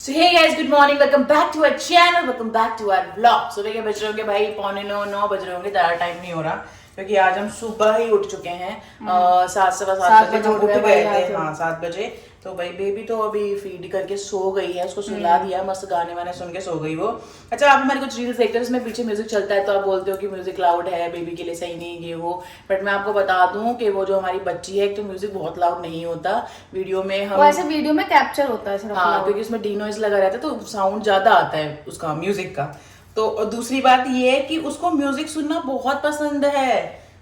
So hey guys, good morning. Welcome back to our channel. Welcome back to our vlog. सुबह के बज रहे होंगे भाई 8:45 बज रहे होंगे, ज़्यादा टाइम नहीं हो रहा क्योंकि आज हम सुबह ही उठ चुके हैं। 7:15 बजे हम उठ गए थे। हाँ 7 बजे। तो भाई बेबी तो अभी फीड करके सो गई है, उसको सुला दिया, मस्त गाने वाने सुन के सो गई वो। अच्छा आप हमारे कुछ रील्स देखते हैं उसमें पीछे म्यूजिक चलता है तो आप बोलते हो कि म्यूजिक लाउड है, बेबी के लिए सही नहीं ये वो, बट मैं आपको बता दूं कि वो जो हमारी बच्ची है तो म्यूजिक बहुत लाउड नहीं होता वीडियो में। हम ऐसे वीडियो में कैप्चर होता है सिर्फ। हाँ क्योंकि उसमें डीनॉइज लगा रहता है तो साउंड ज्यादा आता है उसका म्यूजिक का। तो दूसरी बात ये है कि उसको म्यूजिक सुनना बहुत पसंद है,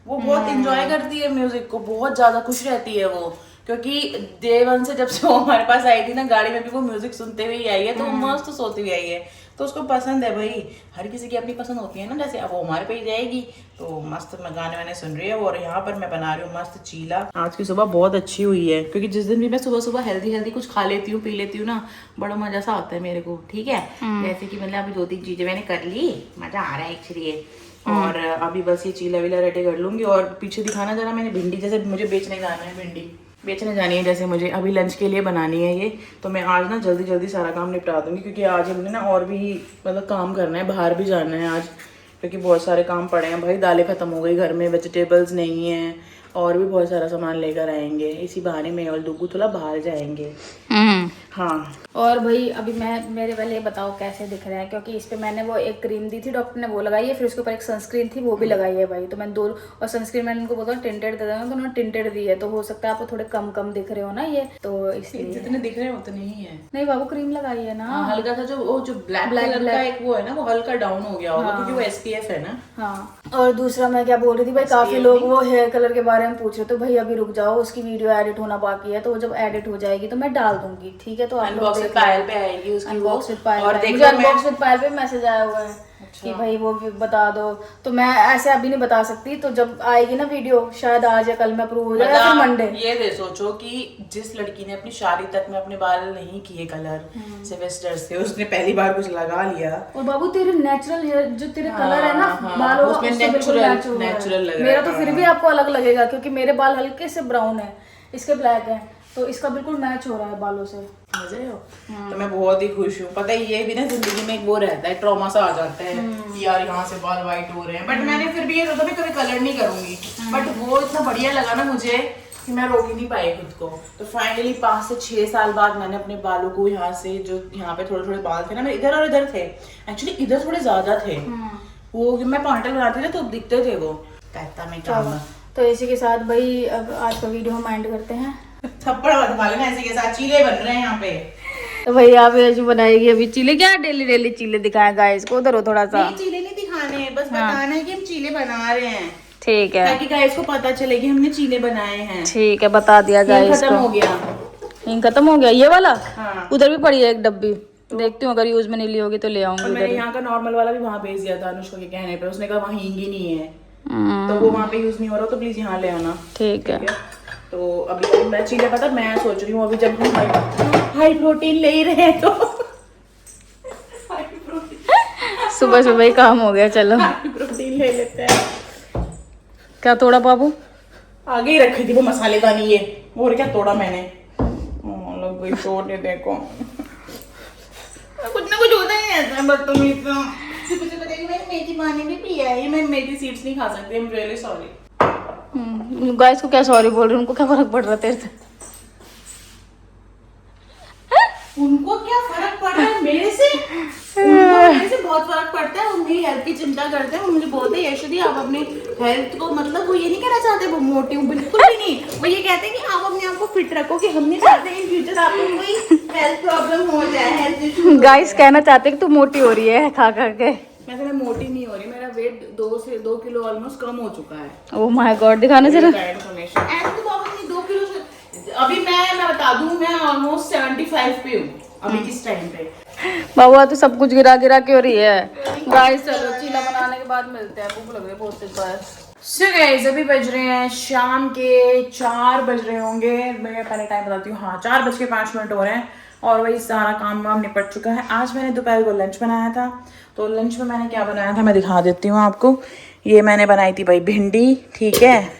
वो बहुत इंजॉय करती है म्यूजिक को, बहुत ज्यादा खुश रहती है वो। क्योंकि डे वन से जब से वो हमारे पास आई थी ना गाड़ी में भी वो म्यूजिक सुनते हुए ही आई है, तो वो मस्त सोती हुई आई है, तो उसको पसंद है भाई। हर किसी की अपनी पसंद होती है ना, जैसे अब वो हमारे पे ही जाएगी तो मस्त मैं गाने वाने सुन रही है। और यहाँ पर मैं बना रही हूँ मस्त चीला। आज की सुबह बहुत अच्छी हुई है क्योंकि जिस दिन भी मैं सुबह सुबह हेल्दी कुछ खा लेती हूँ पी लेती हूँ ना, बड़ा मजा सा आता है मेरे को। ठीक है, जैसे कि मतलब अभी 2-3 चीजें मैंने कर ली, मजा आ रहा है एक्चुअली। और अभी बस ये चीला वीला रेडी कर लूंगी। और पीछे दिखाना जरा, मैंने भिंडी, जैसे मुझे बेचने जाना है, भिंडी बेचने जानी है, जैसे मुझे अभी लंच के लिए बनानी है ये, तो मैं आज ना जल्दी जल्दी सारा काम निपटा दूंगी क्योंकि आज हमने ना और भी मतलब काम करना है, बाहर भी जाना है आज क्योंकि बहुत सारे काम पड़े हैं भाई। दालें खत्म हो गई घर में, वेजिटेबल्स नहीं है, और भी बहुत सारा सामान लेकर आएंगे। इसी बहाने में और डुगू थोड़ा बाहर जाएंगे। हाँ और भाई अभी मैं मेरे पहले ये बताओ कैसे दिख रहा है, क्योंकि इस पे मैंने वो एक क्रीम दी थी डॉक्टर ने, वो लगाई है, फिर उसके ऊपर एक सनस्क्रीन थी वो भी लगाई है भाई। तो मैंने दो, और सनस्क्रीन मैंने उनको बोला टिंटेड दे देना, तो उन्होंने टिंटेड दी है, तो हो सकता है आपको थोड़े कम कम दिख रहे हो ना ये, तो इसलिए जितने दिख रहे हैं उतने ही है। नहीं बाबू क्रीम लगाई है ना। हल्का सा जो ब्लैक कलर का एक वो है ना, वो हल्का डाउन हो गया होगा क्योंकि वो SPF है ना। हाँ और दूसरा मैं क्या बोल रही थी भाई, काफी लोग वो हेयर कलर के बारे में पूछ रहे, तो भाई अभी रुक जाओ, उसकी वीडियो एडिट होना बाकी है, तो वो जब एडिट हो जाएगी तो मैं डाल दूंगी। ठीक है, तो अनबॉक्स विद पायल पे आएगी उसकी अनबॉक्स विद पायल, और मुझे अनबॉक्स विद पायल पे मैसेज आया हुआ है कि भाई वो बता दो, तो मैं ऐसे अभी नहीं बता सकती, तो जब आएगी ना वीडियो शायद आज या कल में अप्रूव हो जाए या फिर मंडे। ये दे सोचो कि जिस लड़की ने अपनी शादी तक में अपने बाल नहीं किए कलर सिवेस्टर से, उसने पहली बार कुछ लगा लिया। और बाबू तेरे नेचुरल हेयर जो तेरे कलर है ना बालों का, उसमें नेचुरल लग रहा है। मेरा तो फिर भी आपको अलग लगेगा क्योंकि मेरे बाल हल्के से ब्राउन है, इसके ब्लैक है, तो इसका बिल्कुल मैच हो रहा है बालों से। मजे हो। तो मैं बहुत ही खुश हूँ। पता है ये भी ना जिंदगी में एक वो रहता है, ट्रॉमा सा आ जाता है कि यार यहाँ से बाल वाइट हो रहे हैं, बट मैंने फिर भी ये सोचा कभी कलर नहीं करूंगी, बट वो इतना बढ़िया लगा ना मुझे कि मैं रोक ही नहीं पाई खुद को। तो फाइनली 5 से 6 साल बाद मैंने अपने बालों को यहाँ से, जो यहाँ पे थोड़े थोड़े बाल थे ना मेरे इधर और इधर थे, एक्चुअली इधर थोड़े ज्यादा थे, वो मैं पॉइंटर लगाती थी तो दिखते थे वो, कहता मैं क्या। तो इसी के साथ भाई अब आज का वीडियो हम एंड करते हैं। थप्पड़ मत खा लेना, इसी के साथ चीले बन रहे हैं यहाँ पे। तो भाई आप ऐसे बनाएगी अभी चीले, क्या डेली डेली चीले दिखाएं गाइस को, उधर हो थोड़ा सा। नहीं चीले नहीं दिखाने, बस बताना है कि हम चीले बना रहे हैं। ठीक है, ताकि गाइस को पता चले कि हमने चीले बनाए हैं। ठीक है, बता दिया गाइस को। खत्म हो गया, हिंग खत्म हो गया ये वाला। हाँ। उधर भी पड़ी है एक डब्बी, देखती हूँ अगर यूज में नहीं ली होगी तो ले आऊंगी। मैंने यहाँ का नॉर्मल वाला भी वहाँ भेज दिया था अनुष्का के कहने पे, उसने कहा वहाँ हींग ही नहीं है, तो वो वहाँ पे यूज नहीं हो रहा, तो प्लीज यहाँ ले आना। ठीक है, तो अभी मैं चीले, पता मैं सोच रही हूँ अभी जब हाई प्रोटीन ले ही रहे हैं तो सुबह सुबह ही काम हो गया, चलो प्रोटीन ले लेते हैं। क्या तोड़ा बाबू? आगे ही रखी थी वो मसालेदानी ये, और क्या तोड़ा मैंने, लोग वही तोड़े देखो। कुछ ना कुछ होता ही रहता है बदतमीज तो। मुझे पता है कि मैंने मेथी पानी भी पिया है, मैं मेथी सीड्स नहीं खा सकती, I am really sorry. Guys को क्या सॉरी बोल रही हूँ, उनको क्या फर्क पड़ रहा है तेरे से? उनको क्या फर्क पड़ रहा है मेरे से? उनको मेरे से बहुत फर्क पड़ता है, वो मेरी हेल्थ की चिंता करते हैं, वो मुझे बोलते हैं यशोदी आप अपने हेल्थ को, मतलब वो ये नहीं कहना चाहते वो मोटी हूँ, बिल्कुल भी नहीं, वो ये कहते हैं कि आप अपने आप को फिट रखो, कि हम नहीं चाहते इन फ्यूचर आपको कोई हेल्थ प्रॉब्लम हो जाए, हेल्थ इशू। गाइस कहना चाहते हैं कि तू मोटी हो रही है खा खा के। मैं मोटी नहीं हो रही, मेरा वेट 2 किलो ऑलमोस्ट कम हो चुका है। ओह माय गॉड, दिखाना जरा। अभी मैं बता दूं, मैं ऑलमोस्ट 75 पे हूँ अभी इस टाइम पे। बाबू तो सब कुछ गिरा गिरा के हो रही है। गाइस चलो चीला बनाने के बाद मिलते हैं, भूख लग रही है बहुत तेज बार। सो गाइस अभी बज रहे हैं शाम के 4 बज रहे होंगे, मैं पहले टाइम बताती हूँ, हाँ 4:05 हो रहे हैं, और वही सारा काम वाम निपट चुका है। आज मैंने दोपहर को लंच बनाया था, तो लंच में मैंने क्या बनाया था मैं दिखा देती हूँ आपको। ये मैंने बनाई थी भाई भिंडी, ठीक है,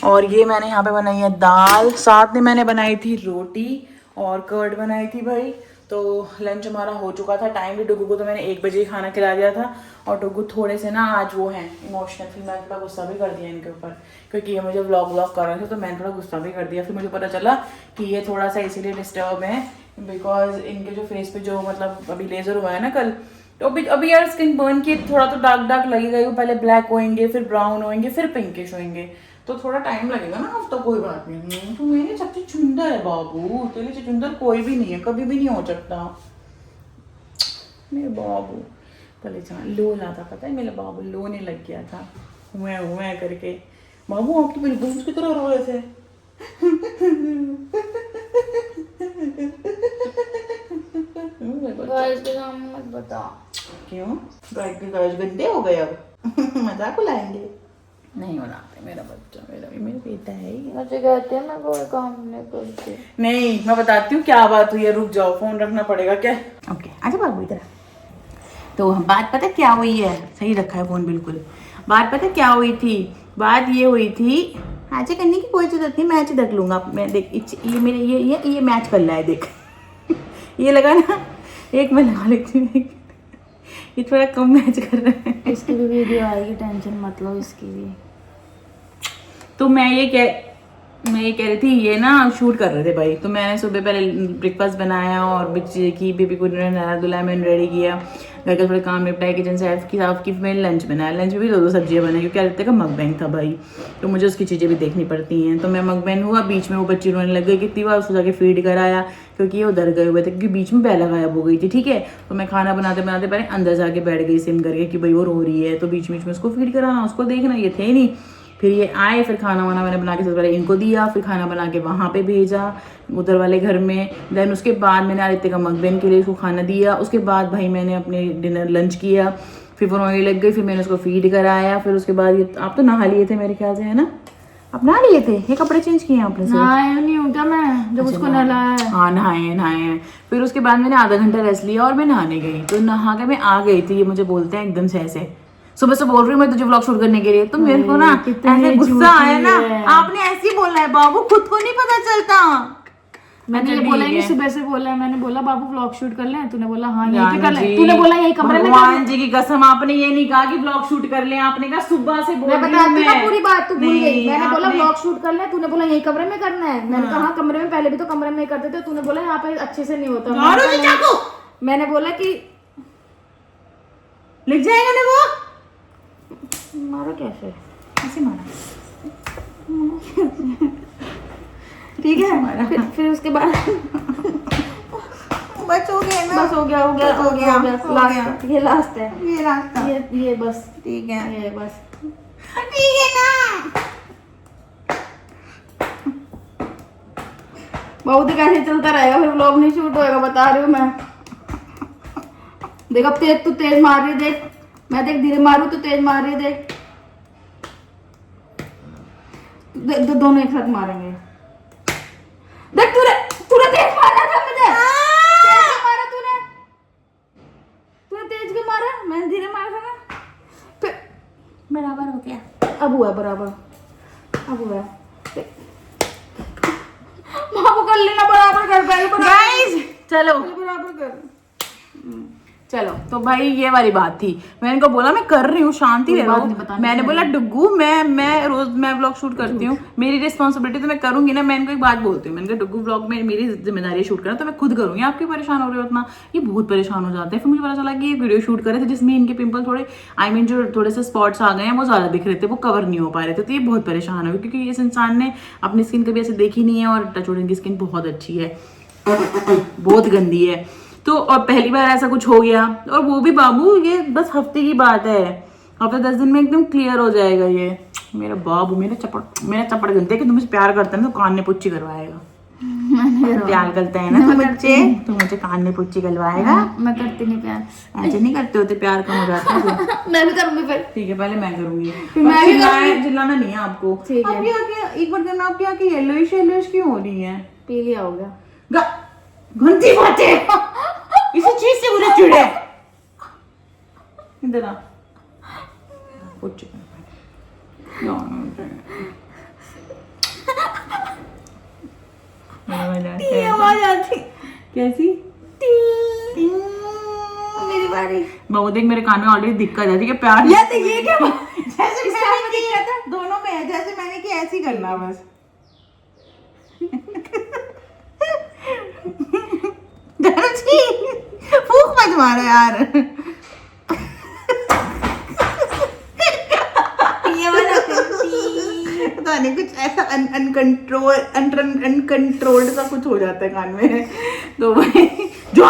और ये मैंने यहाँ पे बनाई है दाल, साथ में मैंने बनाई थी रोटी और कर्ड बनाई थी भाई। तो लंच हमारा हो चुका था। टाइम भी डुगू को तो मैंने 1 बजे ही खाना खिला दिया था। और डुगू थोड़े से ना आज वो हैं इमोशनल, फिर मैंने थोड़ा गुस्सा भी कर दिया इनके ऊपर, क्योंकि ये मुझे व्लॉग कर रहे थे तो मैंने थोड़ा गुस्सा भी कर दिया। फिर मुझे पता चला कि ये थोड़ा सा इसीलिए डिस्टर्ब है बिकॉज इनके जो फेस पे जो मतलब अभी लेज़र हुआ है ना कल, तो अभी यार स्किन बर्न की थोड़ा तो डार्क डार्क लगेगा ही। पहले ब्लैक होएंगे, फिर ब्राउन होएंगे, फिर पिंकिश होएंगे, तो थोड़ा टाइम लगेगा ना। अब तो कोई बात नहीं, तो मेरे सबसे चुंदर है बाबू, तेरे से चुंदर कोई भी नहीं है, कभी भी नहीं हो सकता मेरे बाबू। पहले लो लाता, पता है मेरा बाबू लोने लग गया था हुए करके। बाबू आपकी बिल्कुल उसकी तरह रो रहे थे। गाइस के सामने मत बता। क्यों? गाइस गंदे हो गए अब? मजाक उड़ाएंगे? नहीं उड़ाते, मेरा बच्चा, मेरा बेटा है ये। मुझे कहते हैं मैं कोई काम नहीं करती। नहीं, मैं बताती हूँ क्या बात हुई है, रुक जाओ, फोन रखना पड़ेगा क्या? ओके, आजा बाबू इधर। तो बात पता क्या हुई है, सही रखा है फोन बिल्कुल। बात पता क्या हुई थी, बात ये हुई थी, आजा करने की कोई जरूरत नहीं, मैच रख लूंगा मैं। देख ये मेरे ये मैच कर रहा है, देख ये लगा ना, एक मैं लगा लेती हूँ, ये थोड़ा कम मैच कर रहा है। इसकी भी वीडियो आएगी, टेंशन मत लो इसकी भी। तो मैं ये कह रही थी, ये ना शूट कर रहे थे भाई, तो मैंने सुबह पहले ब्रेकफास्ट बनाया और बच्चे की बेबी को नहला धुलाया, मैंने रेडी किया, घर का थोड़े काम निपटाए, किचन साफ की मैंने लंच बनाया। लंच में भी 2 सब्जियां बनाई क्योंकि आदित्य का मकबैंग था भाई, तो मुझे उसकी चीज़ें भी देखनी पड़ती हैं। तो मैं मकबैंग हुआ, बीच में वो बच्ची रोने लग गई कितनी बार, उसको जाके फीड कराया क्योंकि ये उधर गए हुए थे, क्योंकि बीच में बेला गायब हो गई थी। ठीक है, तो मैं खाना बनाते बनाते पहले अंदर जाके बैठ गई सिम करके कि भाई वो रो रही है, तो बीच बीच में उसको फीड कराना, उसको देखना, ये थे नहीं। फिर ये आए, फिर खाना वाना मैंने बना के सबसे पहले इनको दिया, फिर खाना बना के वहाँ पे भेजा उधर वाले घर में। देन उसके बाद मैंने आदित्य का मकबैन के लिए उसको खाना दिया। उसके बाद भाई मैंने अपने डिनर लंच किया, फिर वो रोने लग गई, फिर मैंने उसको फीड कराया। फिर उसके बाद ये आप तो नहा लिए थे मेरे ख्याल से, है ना? आप नहा लिए थे, ये कपड़े चेंज किए हैं आपने? नहाया नहीं हूँ क्या मैं, जब उसको नहलाया है। हाँ नहाए। फिर उसके बाद मैंने आधा घंटा रेस्ट लिया और मैं नहाने गई। तो नहा के मैं आ गई थी, ये मुझे बोलते हैं एकदम से ऐसे, सुबह से बोल रही हूँ मैं तुझे व्लॉग शूट करने के लिए, तो मेरे को ना ऐसे गुस्सा आया ना, आपने ऐसे ही बोलना है बाबू, खुद को नहीं पता चलता। मैंने ये बोला नहीं, सुबह से बोला है, मैंने बोला बाबू व्लॉग शूट कर ले, तूने बोला हाँ यहीं पे कर ले, तूने बोला यही कमरे में। भगवान जी की कसम, आपने ये नहीं कहा कि व्लॉग शूट कर ले, आपने कहा सुबह से बोल रही हूं मैं। पूरी बात तू भूल गई। मैंने बोला व्लॉग शूट कर ले, तूने बोला यही कमरे में करना है। मैंने कहा कमरे में, पहले भी तो कमरे में करते थे, तूने बोला यहाँ पे अच्छे से नहीं होता। मैंने बोला कि लिख जाएगा ना वो, मारो कैसे, ऐसे मारा, ठीक है। फिर उसके बाद बस हो गया ना, बस हो गया लास्ट, ये लास्ट है, ये रास्ता, ये बस ठीक है, ये बस ठीक है ना। बहुत कैसे चलता रहेगा, फिर व्लॉग नहीं शूट होएगा, बता रही हूँ मैं। देख अब तेज, तू तेज मार रही है, देख मैं देख धीरे मारू तो तेज मार रही है, देख दोनों एक साथ मारेंगे। देख तूने तेज मारा था, मुझे तेज मारा, तूने तेज क्यों मारा, मैंने धीरे मारा था ना, फिर बराबर हो गया, अब हुआ बराबर, अब हुआ। बाबू कर लेना बराबर कर, पहले गाइस चलो बराबर कर। चलो, तो भाई ये वाली बात थी। मैंने इनको बोला मैं कर रही हूँ, शांति ले रहा। मैंने बोला डुग्गू मैं रोज मैं व्लॉग शूट करती हूँ, मेरी रिस्पॉन्सिबिलिटी तो मैं करूंगी ना। मैं इनको एक बात बोलती हूँ, मैंने कहा डुग्गू व्लॉग में मेरी जिम्मेदारी है शूट करना, तो मैं खुद करूंगी, आप क्यों परेशान हो रहे हो उतना? ये बहुत परेशान हो जाते हैं। फिर मुझे पता चला कि ये वीडियो शूट कर रहे थे जिसमें इनके पिंपल थोड़े जो थोड़े से स्पॉट्स आ गए हैं वो ज्यादा दिख रहे थे, वो कवर नहीं हो पा रहे थे। तो ये बहुत परेशान हो, क्योंकि इस इंसान ने अपनी स्किन कभी ऐसे देखी नहीं है, और टच की स्किन बहुत अच्छी है, बहुत गंदी है। तो और पहली बार ऐसा कुछ हो गया, और वो भी बाबू ये बस हफ्ते की बात है, हफ्ते 10 दिन में एकदम क्लियर हो जाएगा। ये मेरा बाबू मेरा चपड़ गंदे कि तुम मुझे प्यार करता है ना, तो कान में पुच्ची करवाएगा। प्यार करता है ना तुम बच्चे, तो मुझे कान में पुच्ची करवाएगा। मैं करती नहीं प्यार, ऐसे नहीं करते होते, प्यार कम हो जाता है। मैं भी करूंगी फिर, ठीक है, पहले मैं करूंगी, चिल्लाना नहीं है आपको। ठीक है। आप क्या एक बार करना, आप क्या येलोइश क्यों हो रही है? पीलिया हो गया, घंटी बातें इसी चीज से मुझे चिढ़े। इधर आ, आवाज आती कैसी? मेरी बारी। बाबू देख मेरे कान में ऑलरेडी दिक्कत है, ठीक है? प्यार या तो ये क्या जैसे मैंने किया दोनों में है, जैसे मैंने किया ऐसे ही करना बस। फूक मत मारो यार। ये वाला पता नहीं कुछ ऐसा अनकंट्रोल्ड सा कुछ हो जाता है कान में। तो भाई जो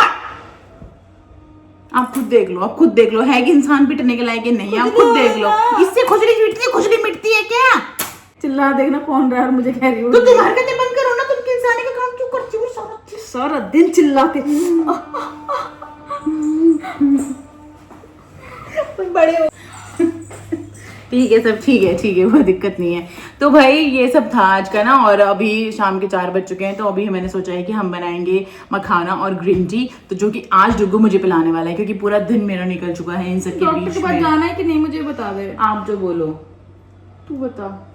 आप खुद देख लो, आप खुद देख लो है कि इंसान पिटने के लायक नहीं, आप खुद देख लो। इससे खुजली मिटती है क्या? चिल्ला देखना कौन रहा है और मुझे कह रही हो। तो तुम हरकतें बंद करो ना, तुम इंसानी का काम क्यों करती हो? सारा दिन चिल्लाते बड़े हो। ठीक है सब ठीक है, वो दिक्कत नहीं है। तो भाई ये सब था आज का ना, और अभी शाम के 4 बज चुके हैं। तो अभी मैंने सोचा है कि हम बनाएंगे मखाना और ग्रीन टी, तो जो कि आज डुगू मुझे पिलाने वाला है, क्योंकि पूरा दिन मेरा निकल चुका है इन सब के डॉक्टर बीच के पास में। जाना है कि नहीं मुझे बता दे। आप जो बोलो, तू बता।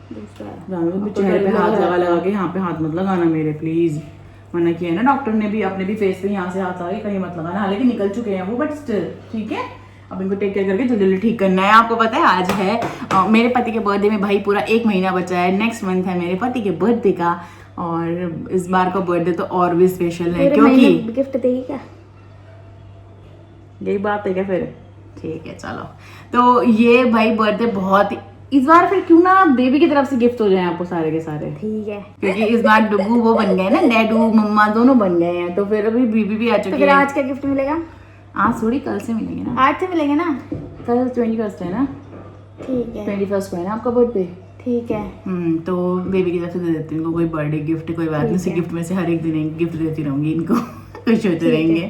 चेहरे पे हाथ लगा के यहाँ पे हाथ मत लगाना मेरे, प्लीज। मना किया है ना डॉक्टर ने भी, अपने भी फेस पे यहाँ से हाथ लगा के कहीं मत लगाना। हालांकि निकल चुके हैं वो, बट स्टिल ठीक है। अब इनको टेक केयर करके जल्दी जल्दी ठीक करना है। आपको पता है आज है मेरे पति के बर्थडे में भाई पूरा 1 महीना बचा है। नेक्स्ट मंथ है मेरे पति के बर्थडे का, और इस बार का बर्थडे तो और भी स्पेशल है, क्योंकि गिफ्ट देगी क्या? यही बात है क्या फिर? ठीक है चलो। तो ये भाई बर्थडे बहुत इस बार फिर क्यों ना बेबी की तरफ से गिफ्ट हो जाए आपको सारे के सारे, ठीक है? क्योंकि इस बार डुगू वो बन गए ना, डैडू मम्मा दोनों बन गए हैं। तो फिर अभी बीबी भी आ तो चुकी फिर है। आज क्या गिफ्ट मिलेगा? आज थोड़ी कल से मिलेंगे ना, आज से मिलेंगे ना? कल 21 है ना, ठीक है 21 को है ना आपका बर्थडे। ठीक है। तो बेबी की तरफ से दे देती हूँ इनको कोई बर्थडे गिफ्ट, कोई बात नहीं। गिफ्ट में से हर एक दिन एक गिफ्ट देती रहूंगी इनको, खुश होते रहेंगे।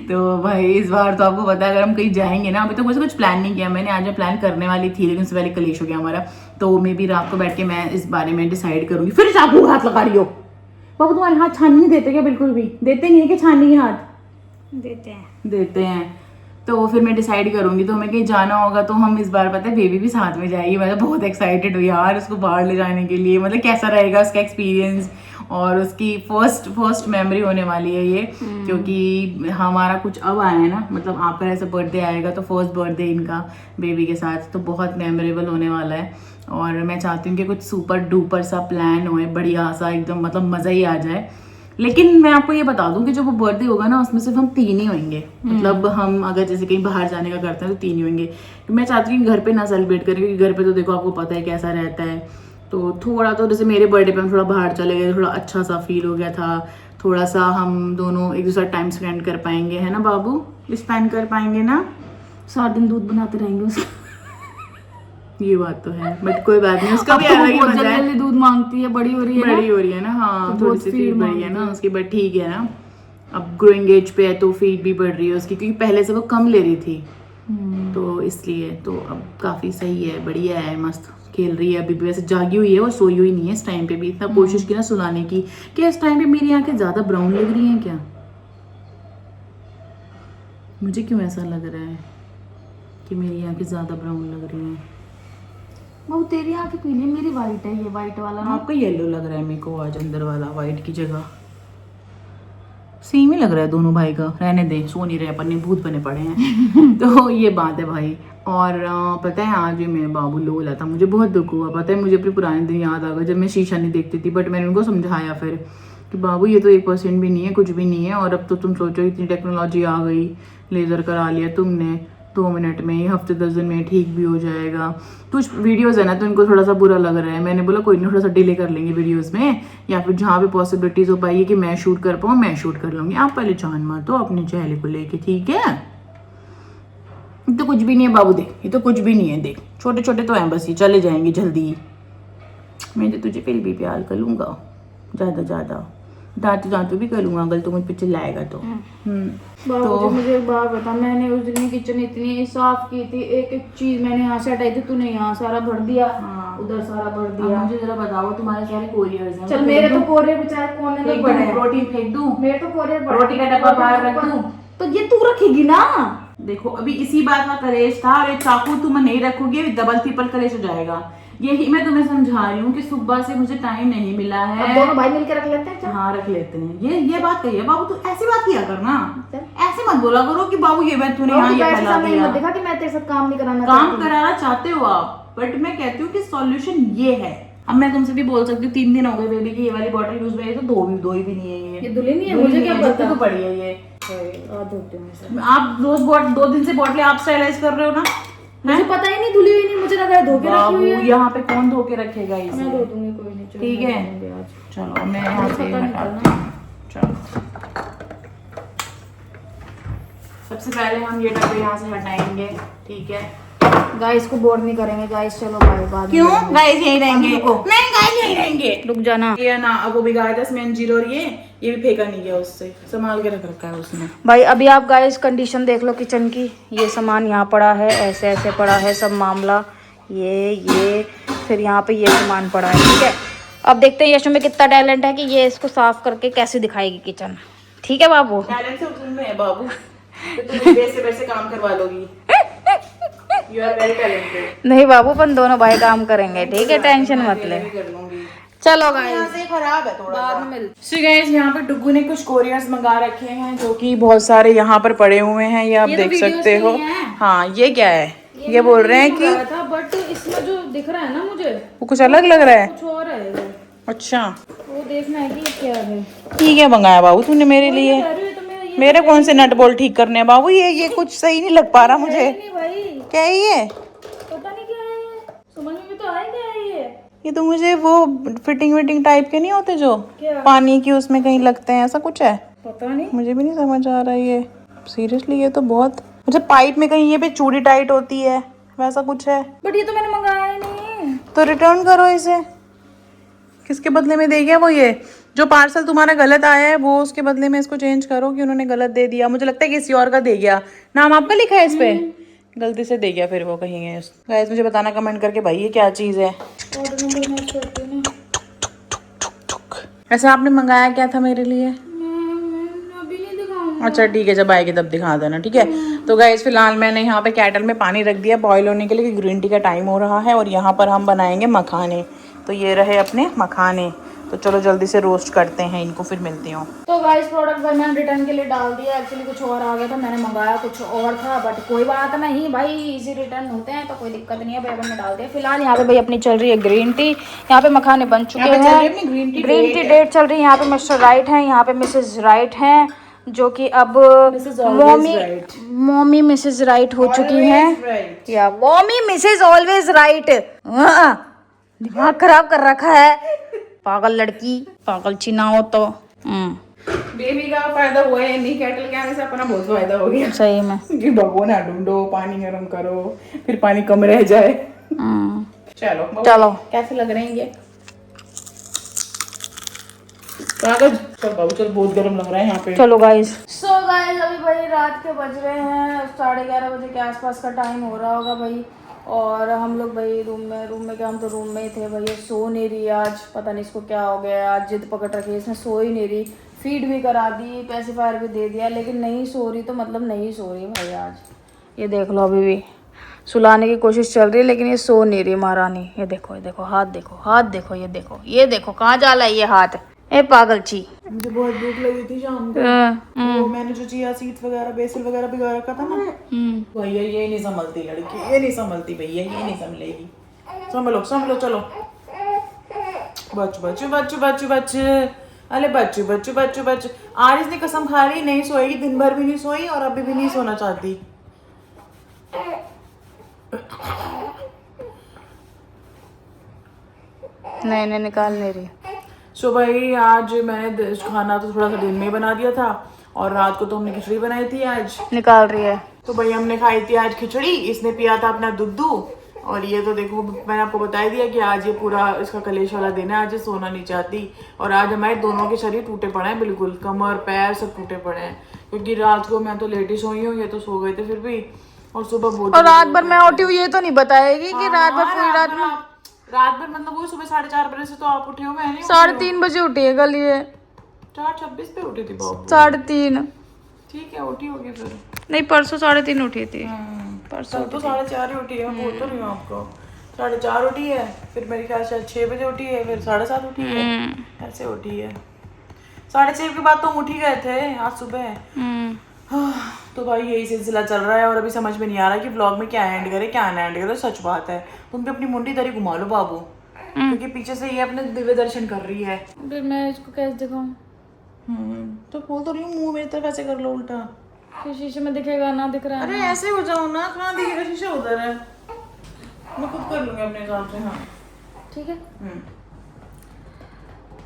तो भाई इस बार तो आपको पता है अगर हम कहीं जाएंगे ना, अभी तो मुझे कुछ प्लान नहीं किया मैंने, आज मैं प्लान करने वाली थी लेकिन उससे पहले कलेश हो गया हमारा। तो मे भी रात को बैठ के मैं इस बारे में डिसाइड करूंगी। फिर चाकू हाथ लगा रही हो बाबू, तुम्हारे हाथ छाननी नहीं देते क्या? बिल्कुल भी देते नहीं है कि छाननी के हाथ देते हैं। तो फिर मैं डिसाइड करूंगी, तो हमें कहीं जाना होगा तो हम इस बार पता है बेबी भी साथ में जाएगी। मैं तो बहुत एक्साइटेड हूँ यार उसको बाहर ले जाने के लिए, मतलब कैसा रहेगा उसका एक्सपीरियंस, और उसकी फर्स्ट मेमोरी होने वाली है ये। क्योंकि हमारा कुछ अब आया है ना, मतलब आपका ऐसा बर्थडे आएगा तो फर्स्ट बर्थडे इनका बेबी के साथ, तो बहुत मेमोरेबल होने वाला है। और मैं चाहती हूँ कि कुछ सुपर डुपर सा प्लान होए, बढ़िया सा एकदम, मतलब मज़ा ही आ जाए। लेकिन मैं आपको ये बता दूं कि जब वो बर्थडे होगा ना उसमें सिर्फ हम 3 ही होंगे। मतलब हम अगर जैसे कहीं बाहर जाने का करते हैं तो 3 ही होंगे। तो मैं चाहती हूँ कि घर पे ना सेलिब्रेट करें, क्योंकि घर पे तो देखो आपको पता है कैसा रहता है। तो थोड़ा तो जैसे मेरे बर्थडे पे हम थोड़ा बाहर चले गए, थोड़ा अच्छा सा फील हो गया था, थोड़ा सा हम दोनों एक दूसरा टाइम स्पेंड कर पाएंगे, है ना बाबू? स्पेंड कर पाएंगे ना, सारा दिन दूध बनाते रहेंगे उसका। ये बात तो है, बट कोई बात नहीं, उसका भी अलग ही मजा है। दूध मांगती है, बड़ी हो रही है ना, हाँ तो थोड़ी सी फीड बढ़ी है ना उसकी, बट ठीक है ना, अब ग्रोइंग एज पे है तो फीड भी बढ़ रही है उसकी, क्योंकि पहले से वो कम ले रही थी। तो इसलिए तो अब काफी सही है, बढ़िया है, मस्त खेल रही है। अभी भी वैसे जागी हुई है, वो सोई हुई नहीं है इस टाइम पे भी। इतना कोशिश की ना सुलाने की, क्या इस टाइम पे मेरी आंखें ज्यादा ब्राउन लग रही हैं क्या? मुझे क्यों ऐसा लग रहा है कि मेरी आंखें ज्यादा ब्राउन लग रही हैं? वो तेरी आंखें पीली है, मेरी वाइट है, ये वाइट वाला ना। आपका येलो लग रहा है मेरे को आज, अंदर वाला वाइट की जगह। सेम ही लग रहा है दोनों भाई का, रहने दे, सो नहीं रहे अपन, भूत बने पड़े हैं। तो ये बात है भाई। और पता है आज मेरे बाबू लो था, मुझे बहुत दुख हुआ। पता है मुझे अपने पुराने दिन याद आ गए जब मैं शीशा नहीं देखती थी, बट मैंने उनको समझाया फिर कि बाबू ये तो 1% भी नहीं है, कुछ भी नहीं है। और अब तो तुम सोचो इतनी टेक्नोलॉजी आ गई, लेज़र करा लिया तुमने 2 मिनट में, हफ्ते 10 दिन में ठीक भी हो जाएगा। कुछ वीडियोस है ना तो इनको थोड़ा सा बुरा लग रहा है। मैंने बोला कोई नहीं, थोड़ा सा डिले कर लेंगे वीडियोस में, या फिर जहाँ भी पॉसिबिलिटीज हो पाएगी कि मैं शूट कर पाऊँ मैं शूट कर लूँगी। आप पहले जान मार दो अपने चेहरे को लेके, ठीक है? ये तो कुछ भी नहीं है बाबू, देख ये तो कुछ भी नहीं है, देख छोटे छोटे तो हैं बस, ये चले जाएंगे जल्दी। मैं तो तुझे फिर भी प्यार करूँगा ज़्यादा, दांतू भी करूँगा अगर तू मुझ पे चिल्लाएगा तो। तो मुझे एक बात बता, मैंने उस दिन किचन इतनी साफ की थी, एक एक चीज मैंने यहाँ से हटाई थी, तूने यहाँ सारा भर दिया, उधर सारा भर दिया। मुझे जरा बताओ तुम्हारे सारे कोरियर्स हैं। चल मेरे तो कोरियर बेचारे कोने में पड़े हैं। प्रोटीन फेंक दूं? मेरे तो कोरियर पड़े, रोटी का डब्बा बाहर रख दूं? तो ये तू रखेगी ना। देखो अभी इसी बात का कलेश था, और ये चाकू तुम नहीं रखोगे डबल ट्रिपल कलेश हो जाएगा। यही मैं तुम्हें समझा रही हूँ कि सुबह से मुझे टाइम नहीं मिला अब है। दोनों भाई मिलकर रख लेते हैं। हाँ रख लेते हैं। ये बात कही है बाबू, तू ऐसी बात किया करना, ऐसे मत बोला करो कि बाबू ये मैं तूने यहाँ ये फैला दिया। मत देखा कि मैं तेरे साथ काम नहीं कराना काम कराना चाहते हो आप, बट मैं कहती हूँ कि सॉल्यूशन ये है। अब मैं तुमसे भी बोल सकती हूँ 3 दिन हो गए बेबी की ये वाली बॉटल यूज में, तो दो ही भी नहीं है ये धुली नहीं है, मुझे क्या पता। तो पड़ी है ये। आप रोज 2 दिन से बॉटलें आप स्टाइलाइज कर रहे हो ना, मुझे पता ही नहीं धुली हुई नहीं, मुझे लगा धोके रखी हुई है। यहाँ पे कौन धोके रखेगा इसे? मैं धो दूंगी, कोई नहीं। ठीक है चलो मैं यहाँ से हटाती हूँ। चलो सबसे पहले हम ये डब्बे यहाँ से हटाएंगे, ठीक है। गाइस को बोर नहीं करेंगे गाइस, चलो बाय बाद। क्यों गाइस यही रहेंगे? नहीं गाइस यही रहेंगे। रुक जाना। ये ना वो बिगाड़ा था इसमें अंजीर, और ये भी फेंका नहीं गया, उससे संभाल के रख रखा है उसने। भाई अभी आप गाइस कंडीशन देख लो किचन की। ये सामान यहाँ पड़ा है, ऐसे ऐसे पड़ा है सब मामला। ये फिर यहाँ पे ये सामान पड़ा है, ठीक है। अब देखते हैं यशु में कितना टैलेंट है कि ये इसको साफ करके कैसे दिखाएगी किचन। ठीक है बाबू? टैलेंट से तुम है बाबू, तो तुम वैसे काम करवा लोगी। You are very talented। नहीं बाबू, अपन दोनों भाई काम करेंगे, ठीक है, टेंशन मत ले। चलो गाइस, यहाँ से खराब है थोड़ा बाद सा। में मिलते। So guys, यहाँ पे डुग्गू ने कुछ कोरियर्स मंगा रखे हैं जो कि बहुत सारे यहाँ पर पड़े हुए हैं, ये आप देख सकते हो। हाँ ये क्या है? ये बोल रहे हैं कि बट इसमें जो दिख रहा है ना मुझे, वो कुछ अलग लग रहा है। कुछ और है वो। अच्छा वो देखना है कि ये क्या है। ठीक है, मंगाया बाबू तूने मेरे लिए। मेरे कौन से नट बोल्ट ठीक करने हैं बाबू? ये कुछ सही नहीं लग पा रहा मुझे। नहीं भाई, क्या है ये? पता नहीं क्या है ये, समझ में भी तो आए क्या है ये। ये तो मुझे वो फिटिंग टाइप के नहीं होते जो क्या? पानी की उसमें कहीं लगते हैं, ऐसा कुछ है। पता नहीं, मुझे भी नहीं समझ आ रहा ये सीरियसली। ये तो बहुत अच्छा, पाइप में कहीं ये पे चूड़ी टाइट होती है वैसा कुछ है। बट ये तो मैंने मंगाया ही नहीं। तो रिटर्न करो इसे। किसके बदले में दे गया वो? ये जो पार्सल तुम्हारा गलत आया है वो उसके बदले में इसको चेंज करो कि उन्होंने गलत दे दिया। मुझे लगता है किसी और का दे गया। नाम आपका लिखा है इस पे, गलती से दे गया फिर वो कहीं है। गाइस मुझे बताना कमेंट करके भाई ये क्या चीज़ है। ऑर्डर नंबर मैच करती हूँ ना। ऐसा आपने मंगाया क्या था मेरे लिए? मैं अभी नहीं दिखाऊंगा। अच्छा ठीक है, जब आएगी तब दिखा देना, ठीक है। तो गाइस फिलहाल मैंने यहाँ पे कैटल में पानी रख दिया बॉईल होने के लिए, ग्रीन टी का टाइम हो रहा है। और यहाँ पर हम बनाएंगे मखाने। तो ये रहे अपने मखाने। तो चलो जल्दी से रोस्ट करते हैं इनको, फिर मिलती हूँ। तो गाइस प्रोडक्ट भाई मैंने रिटर्न के लिए डाल दिया। एक्चुअली कुछ और आ गया था, मैंने मंगाया कुछ और था, बट कोई बात नहीं भाई, इजी रिटर्न होते हैं तो कोई दिक्कत नहीं है भाई। अपन ने डाल दिया। फिलहाल यहाँ पे भाई अपनी चल रही है ग्रीन टी। यहाँ पे मखाने बन चुके हैं। ग्रीन टी डेट चल रही है। यहाँ पे मिस्टर राइट है, यहाँ पे मिसेज राइट हैं, जो कि अब मॉमी मिसेज राइट हो चुकी हैं। या मॉमी मिसेज ऑलवेज राइट। दिमाग खराब कर रखा है पागल लड़की, पागल चिनाओ तो। बेबी का फायदा हुआ है नहीं, कैटल के आने से अपना बहुत फायदा हो गया सही में। कि भगोना ढूंढो, पानी गर्म करो, फिर पानी कम रह जाए। चलो चलो कैसे लग रहे हैं ये कागज? चल बाबू चल, बहुत गर्म लग रहा है यहाँ पे। चलो गाइस। सो गाइस अभी भाई रात के बज रहे हैं 11:30 बजे के आसपास का टाइम हो रहा होगा भाई। और हम लोग भाई रूम में क्या, हम तो रूम में ही थे भाई। ये सो नहीं रही आज, पता नहीं इसको क्या हो गया, आज जिद पकड़ रखी है इसमें, सो ही नहीं रही। फीड भी करा दी, पेसिफायर भी दे दिया, लेकिन नहीं सो रही। तो मतलब नहीं सो रही भाई आज। ये देख लो अभी भी सुलाने की कोशिश चल रही है, लेकिन ये सो नहीं रही महारानी। ये देखो हाथ देखो, ये देखो कहाँ जा रहा है ये हाथ। ए पागल ची। मुझे बहुत भूख लगी थी शाम को। वो मैंने जो चिया सीड्स वगैरह बेसल वगैरह भिगो रखा था ना, भैया ये नहीं संभलती लड़की, ये नहीं संभलती भैया, ये नहीं संभलेगी। संभलो चलो। बच्चू अरे बच्चू आज इसने कसम खा ली नहीं सोएगी, दिन भर भी नहीं सोई और अभी भी नहीं सोना चाहती। नहीं निकाल नहीं रही। सो भाई आज मैंने खाना तो थोड़ा सा दिन में बना दिया था, और रात को तो हमने खिचड़ी बनाई थी। आज निकाल रही है। तो भाई हमने खाई थी आज खिचड़ी। इसने पिया था अपना दूध। और ये तो देखो मैंने आपको बता ही दिया कि आज ये पूरा इसका कलेश वाला दिन है। आज ये सोना नहीं चाहती। और आज हमारे दोनों के शरीर टूटे पड़े हैं, बिल्कुल कमर पैर सब टूटे पड़े हैं, क्योंकि रात को मैं तो लेटी सोई हूँ, ये तो सो गए थे फिर भी। और सुबह बहुत और रात भर मैं उठी हूँ, ये तो नहीं बताएगी कि रात भर पूरी रात भर मतलब वो सुबह 4:30 बजे से तो आप उठे हो, मैं नहीं 3:30 बजे उठी है कल। ये 4:26 पे उठी थी बाबू। 3:30 ठीक है उठी होगी फिर। नहीं परसों 3:30 उठी थी। परसों तो 4:30 ही उठी है, बोल तो रही हूँ आपको। 4:30 उठी है, फिर मेरे ख्याल से 6 बजे उठी है, फिर 7:30 उठी है, ऐसे उठी है। 6:30 के बाद तो हम उठ ही गए थे आज सुबह। तो भाई यही सिलसिला चल रहा है और अभी समझ में नहीं आ रहा कि व्लॉग में क्या एंड करे क्या ना एंड करे। सच बात है, तुम भी अपनी मुंडी तरी घुमा लो बाबू, क्योंकि पीछे से ये अपने दिव्य दर्शन कर रही है। फिर मैं इसको कैसे दिखाऊं? तो बोल तो रही हूँ, मुंह मेरी तरफ ऐसे कर लो उल्टा। फिर शीशे में दिखेगा ना, दिख रहा है अरे ऐसे हो जाओ ना, कहाँ दिखेगा शीशा उधर है, मैं खुद कर लूंगी अपने हिसाब से। हाँ ठीक है।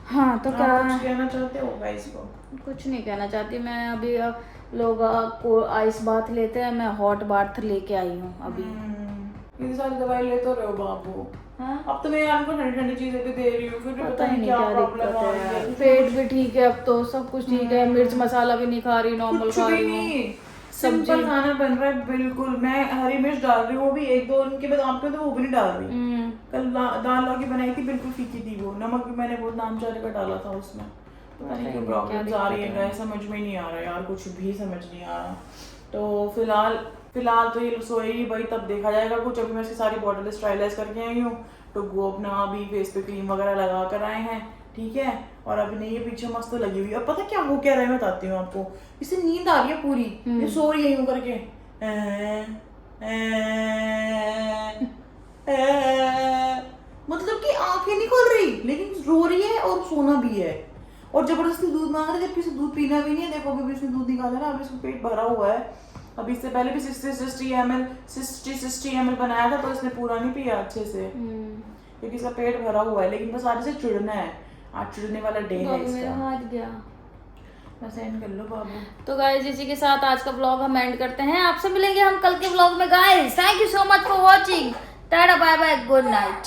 हाँ तो क्या कुछ कहना चाहते हो गाइस को? कुछ नहीं कहना चाहती मैं अभी। अब लोग को आइस बाथ लेते हैं, मैं हॉट बाथ लेके आई हूँ अभी। इतनी सारी दवाई ले तो रहे हो बाबू। हाँ? अब तो मैं आपको ठंडी ठंडी चीजें भी दे रही हूँ, फिर भी पता ही नहीं क्या प्रॉब्लम आ रही दिक्कत है। है। पेट भी ठीक है अब तो, सब कुछ ठीक है। मिर्च मसाला भी नहीं खा रही, नॉर्मल कुछ खा भी रही हूँ। नहीं, सिंपल खाना बन रहा है बिल्कुल। मैं हरी मिर्च डाल रही हूँ, वो भी 1-2 दिन के बाद। आपने तो वो भी नहीं डाल रही। कल दाल लौकी बनाई थी, बिल्कुल फीकी थी वो। नमक भी मैंने बहुत नामचारे का डाला था उसमें। पता नहीं क्यों प्रॉब्लम आ रही है गाइस, समझ में नहीं आ रहा यार, कुछ भी समझ नहीं आ रहा। तो फिलहाल तो ये सोएगी भाई, तब देखा जाएगा कुछ। अभी मैं इसकी सारी बॉटल स्टाइलाइज करके आई हूँ, तो वो अपना अभी फेस पे क्रीम वगैरह लगा कर आए हैं, ठीक है। और अभी नहीं, ये पीछे मस्त लगी हुई है। अब पता क्या हो क्या रहा है, मैं बताती हूँ आपको। इसे नींद आ रही है पूरी, ये सो रही है यूं करके, मतलब कि आंखें नहीं खोल रही, लेकिन रो रही है और सोना भी है, और जबरदस्ती दूध मांग रही है, जबकि इसे दूध पीना भी नहीं है। देखो अभी इसने दूध निकाला ना, अभी इसका पेट भरा हुआ है। अभी इससे पहले भी 60 ml बनाया था, तो इसने पूरा नहीं पिया अच्छे से, क्योंकि इसका पेट भरा हुआ है। लेकिन बस आज से चिढ़ना है, आज चिढ़ने वाला डे है मेरा इसका। हाथ गया। बस एंड कर लो बाबू। तो गाइस इसी के साथ आज का व्लॉग हम एंड करते हैं। आपसे मिलेंगे हम कल के व्लॉग में guys. Thank you so much for watching. Tata bye bye, good night.